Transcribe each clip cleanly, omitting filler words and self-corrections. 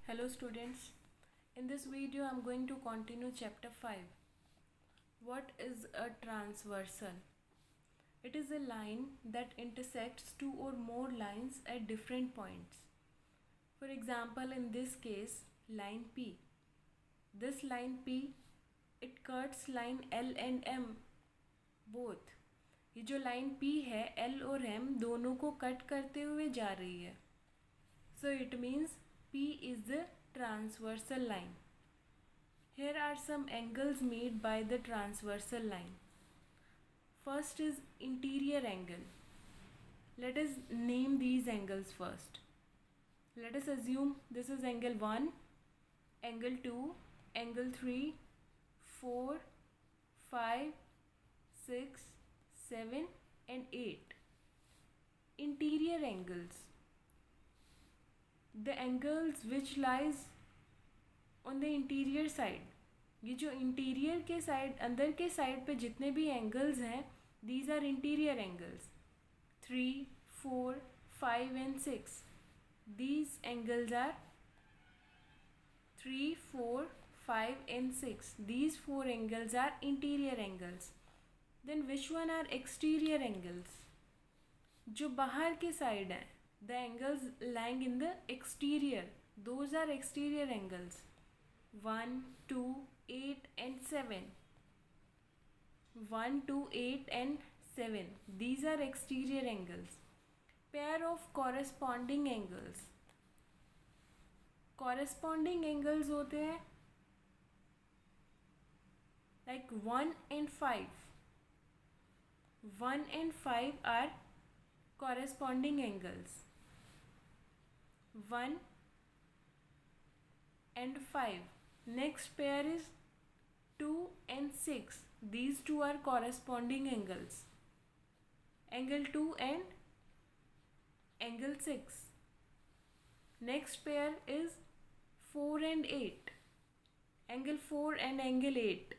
Hello students, in this video I am going to continue chapter 5. What is a transversal? It is a line that intersects two or more lines at different points. For example, in this case, line P. This line P, it cuts line L and M both. ये जो line P है, L और M दोनों को cut करते हुए जा रही है. So it means P is the transversal line. Here are some angles made by the transversal line. First is interior angle. Let us name these angles first. Let us assume this is angle 1, angle 2, angle 3, 4, 5, 6, 7 and 8. Interior angles. The angles which lies on the interior side. ये जो interior के side अंदर के side पे जितने भी angles हैं these are interior angles. 3, 4, 5 and 6. These angles are 3, 4, 5 and 6. These four angles are interior angles. Then which one are exterior angles? जो बाहर के साइड हैं, the angles lying in the exterior, those are exterior angles. 1, 2, 8 and 7. 1, 2, 8 and 7. These are exterior angles. Pair of corresponding angles. Corresponding angles होते हैं like 1 and 5. 1 and 5 are corresponding angles. 1 and 5. Next pair is 2 and 6. These two are corresponding angles. Angle 2 and angle 6. Next pair is 4 and 8. Angle 4 and angle 8.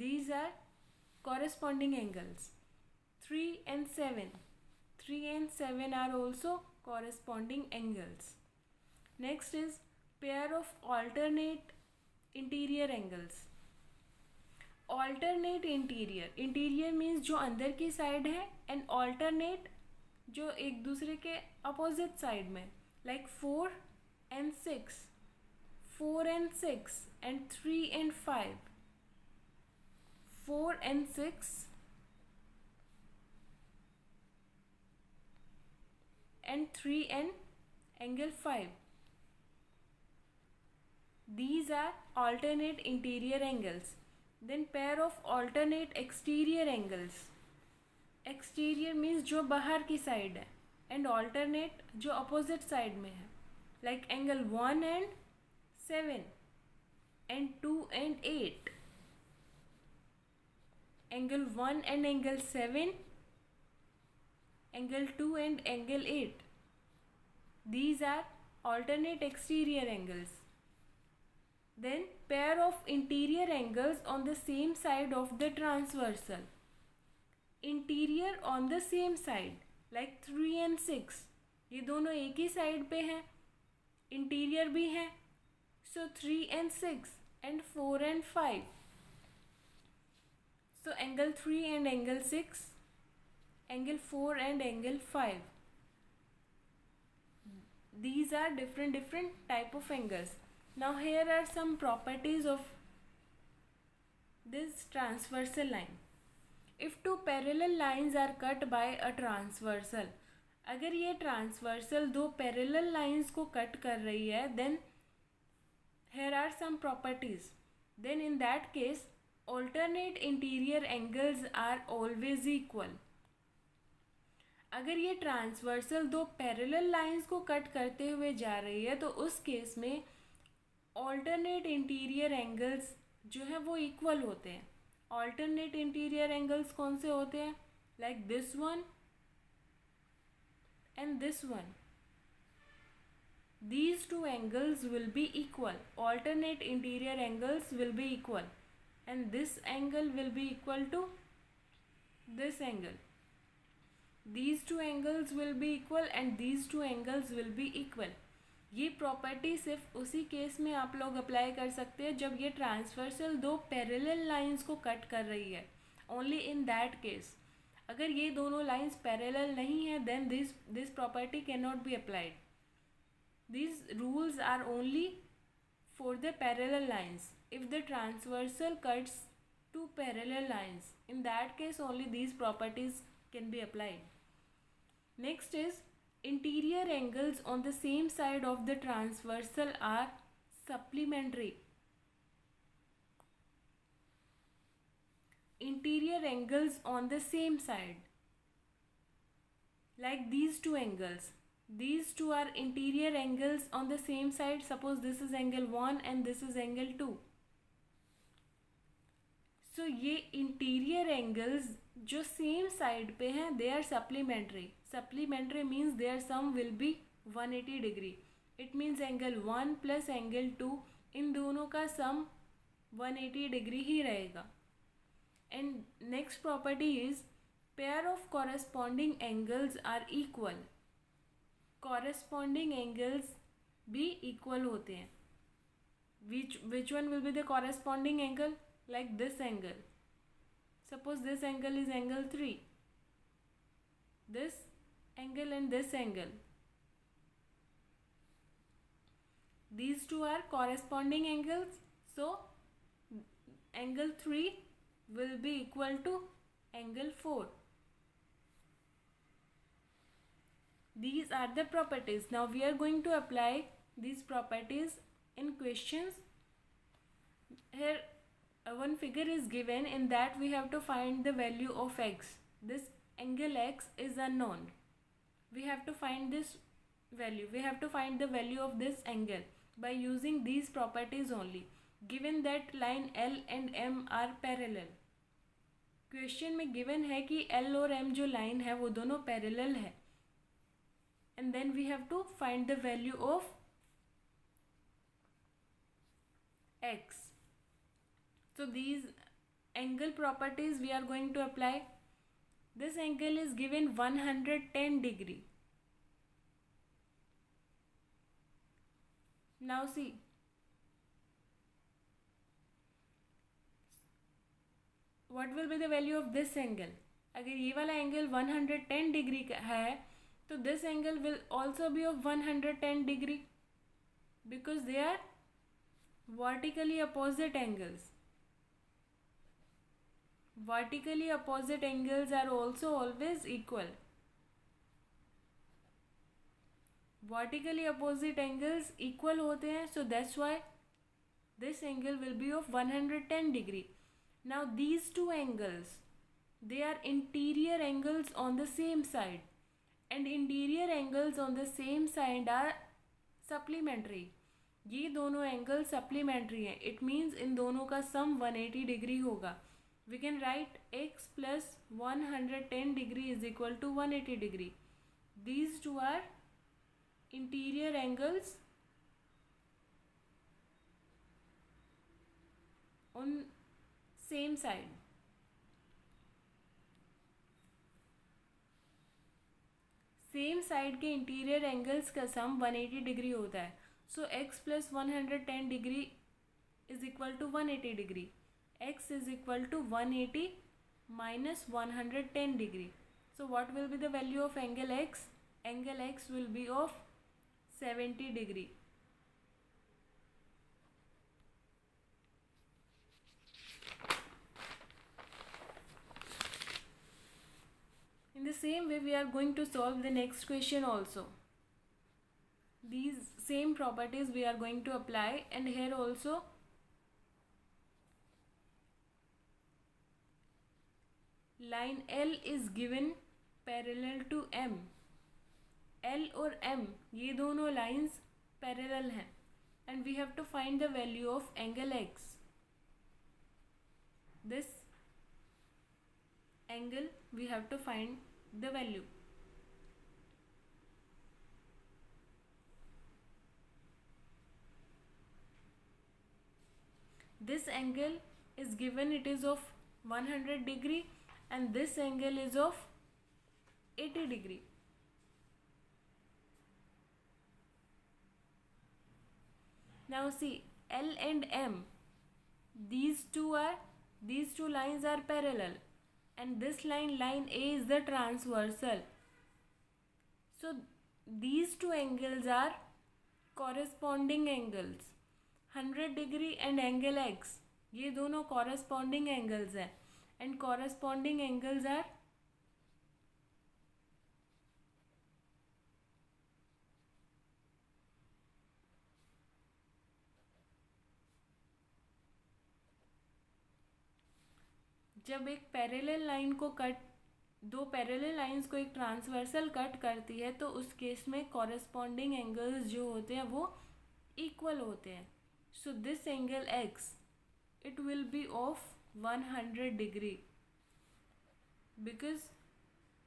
These are corresponding angles. 3 and 7. 3 and 7 are also corresponding angles. Next is pair of alternate interior angles. Alternate interior. Interior means जो अंदर की side है and alternate जो एक दूसरे के opposite side में like 4 and 6, 4 and 6 and 3 and 5, 4 and 6 and 3 and angle 5. These are alternate interior angles. Then pair of alternate exterior angles. Exterior means जो बाहर की साइड है and alternate जो opposite side में है like angle 1 and 7 and 2 and 8. Angle 1 and angle 7, angle 2 and angle 8. These are alternate exterior angles. Then pair of interior angles on the same side of the transversal. Interior on the same side like 3 and 6. ये दोनों एक ही side पे हैं, interior भी हैं. So 3 and 6 and 4 and 5. So angle 3 and angle 6, angle 4 and angle 5. These are different type of angles. Now here are some properties of this transversal line. If two parallel lines are cut by a transversal, अगर ये transversal दो parallel lines को cut कर रही है, then here are some properties. Then in that case, alternate interior angles are always equal. अगर ये transversal दो पैरेलल लाइंस को कट करते हुए जा रही है तो उस केस में ऑल्टरनेट इंटीरियर एंगल्स जो है वो इक्वल होते हैं. ऑल्टरनेट इंटीरियर एंगल्स कौन से होते हैं like this one and this one. These two angles will be equal. Alternate interior angles will be equal and this angle will be equal to this angle. These two angles will be equal and these two angles will be equal. ये property सिर्फ उसी case में आप लोग apply कर सकते हैं जब ये ट्रांसवर्सल दो पैरेलल लाइंस को कट कर रही है, ओनली इन दैट केस. अगर ये दोनों लाइंस पैरेलल नहीं है then this property can not be applied. These rules are only for the parallel lines. If the transversal cuts two parallel lines, in that case only these properties can be applied. Next is interior angles on the same side of the transversal are supplementary. Interior angles on the same side, like these two angles. These two are interior angles on the same side. Suppose this is angle 1 and this is angle 2. So ये interior angles जो same side पे हैं they are supplementary. Supplementary means their sum will be 180 degree. It means angle 1 plus angle 2 इन दोनों का sum 180 degree ही रहेगा. And next property is pair of corresponding angles are equal. Corresponding angles भी equal होते हैं. Which one will be the corresponding angle? Like this angle. Suppose this angle is angle 3. This angle and this angle. These two are corresponding angles. So angle 3 will be equal to angle 4. These are the properties. Now we are going to apply these properties in questions. Here one figure is given, in that we have to find the value of x. This angle x is unknown. We have to find this value. We have to find the value of this angle by using these properties only. Given that line L and M are parallel. Question में given है कि L और M जो line है वो दोनों parallel है. And then we have to find the value of x. So these angle properties we are going to apply. This angle is given 110 degree. Now see, what will be the value of this angle? अगर ये वाला angle 110 degree का है तो this angle will also be of 110 degree because they are vertically opposite angles. Vertically opposite angles are also always equal. Vertically opposite angles equal होते हैं, so that's why this angle will be of 110 degree. Now these two angles, they are interior angles on the same side. And interior angles on the same side are supplementary. ये दोनों angle supplementary हैं. It means इन दोनों का sum 180 degree होगा. We can write x plus 110 degree is equal to 180 degree. These two are interior angles on same side. Same side के interior angles का sum 180 degree होता है. So x plus 110 degree is equal to 180 degree. x is equal to 180 minus 110 degree. So what will be the value of angle x? Angle x will be of 70 degree. In the same way, we are going to solve the next question also. These same properties we are going to apply, and here also line L is given parallel to M. L और M ये दोनों lines parallel हैं, and we have to find the value of angle X. This angle we have to find the value. This angle is given, it is of 100 degree, and this angle is of 80 degree. Now see, L and M, these two lines are parallel, and this line A, is the transversal. So these two angles are corresponding angles. 100 degree and angle X, ये दोनों corresponding angles हैं, and corresponding angles are जब एक parallel line को दो parallel lines को एक transversal cut करती है तो उस केस में कॉरेस्पॉन्डिंग एंगल्स जो होते हैं वो इक्वल होते हैं. So this angle x, it will be of 100 degree because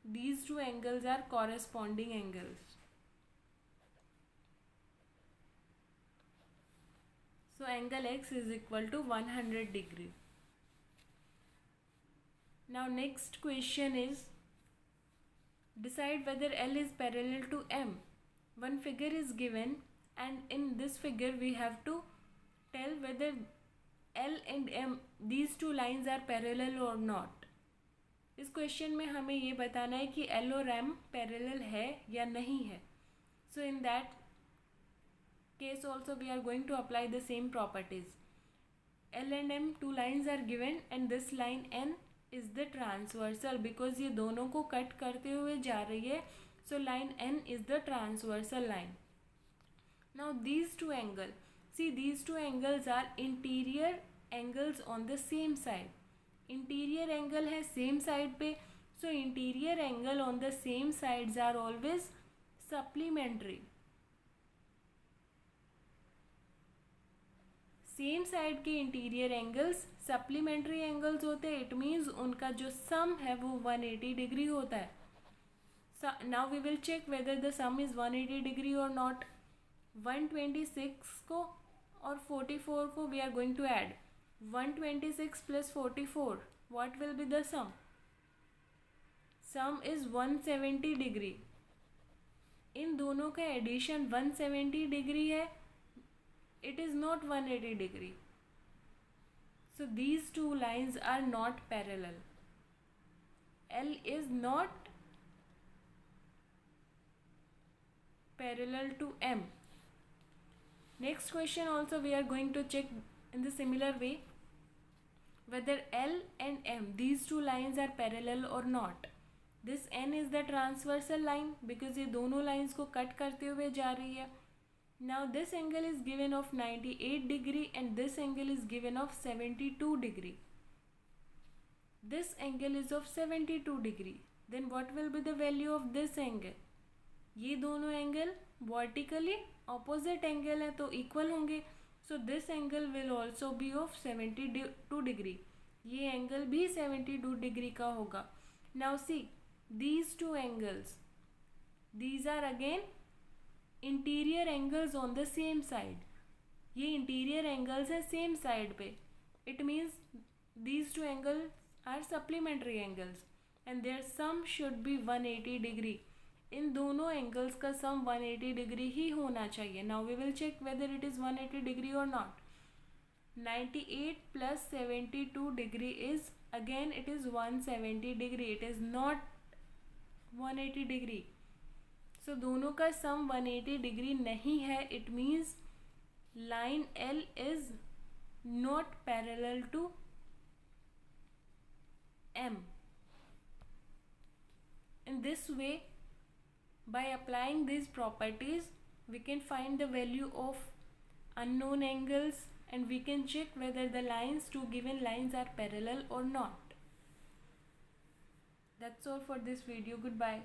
these two angles are corresponding angles. So angle X is equal to 100 degree. Now next question is, decide whether L is parallel to M. One figure is given and in this figure we have to tell whether L and M, these two lines are parallel or not. इस question में हमें ये बताना है कि L और M parallel है या नहीं है. So in that case also we are going to apply the same properties. L and M, two lines are given and this line N is the transversal because ये दोनों को cut करते हुए जा रही है. So line N is the transversal line. Now these two angles, see these two angles are interior angles on the same side. Interior angle है same side पे, so interior angle on the same sides are always supplementary. Same side के interior angles supplementary angles होते हैं. It means उनका जो सम है वो 180 degree होता है. Now we will check whether the sum is 180 degree और नॉट. 126 को और 44 को we are going to add. 126 plus 44, what will be the sum? Sum is 170 degree. इन दोनों का एडिशन 170 डिग्री है. It is not 180 degree. So these two lines are not parallel. L is not parallel to M. Next question also we are going to check in the similar way whether L and M, these two lines are parallel or not. This N is the transversal line because ये दोनों lines को cut करते हुए जा रही है. Now this angle is given of 98 degree and this angle is given of 72 degree. This angle is of 72 degree. Then what will be the value of this angle? ये दोनों angle vertically opposite angle है तो equal होंगे. So this angle will also be of 72 degree. ये angle भी 72 degree का होगा. Now see these two angles. These are again interior angles on the same side. ये इंटीरियर एंगल्स है same side पे. It means these two angles are supplementary angles and their sum should be 180 degree. इन दोनों angles का sum 180 degree ही होना चाहिए. Now we will check whether it is 180 degree और not. 98 plus 72 degree is again it is 170 degree. It is not 180 degree. तो दोनों का सम 180 डिग्री नहीं है. It means line L is not parallel to M. In this way, by applying these properties, we can find the value of unknown angles and we can check whether the lines, two given lines, are parallel or not. That's all for this video. Goodbye.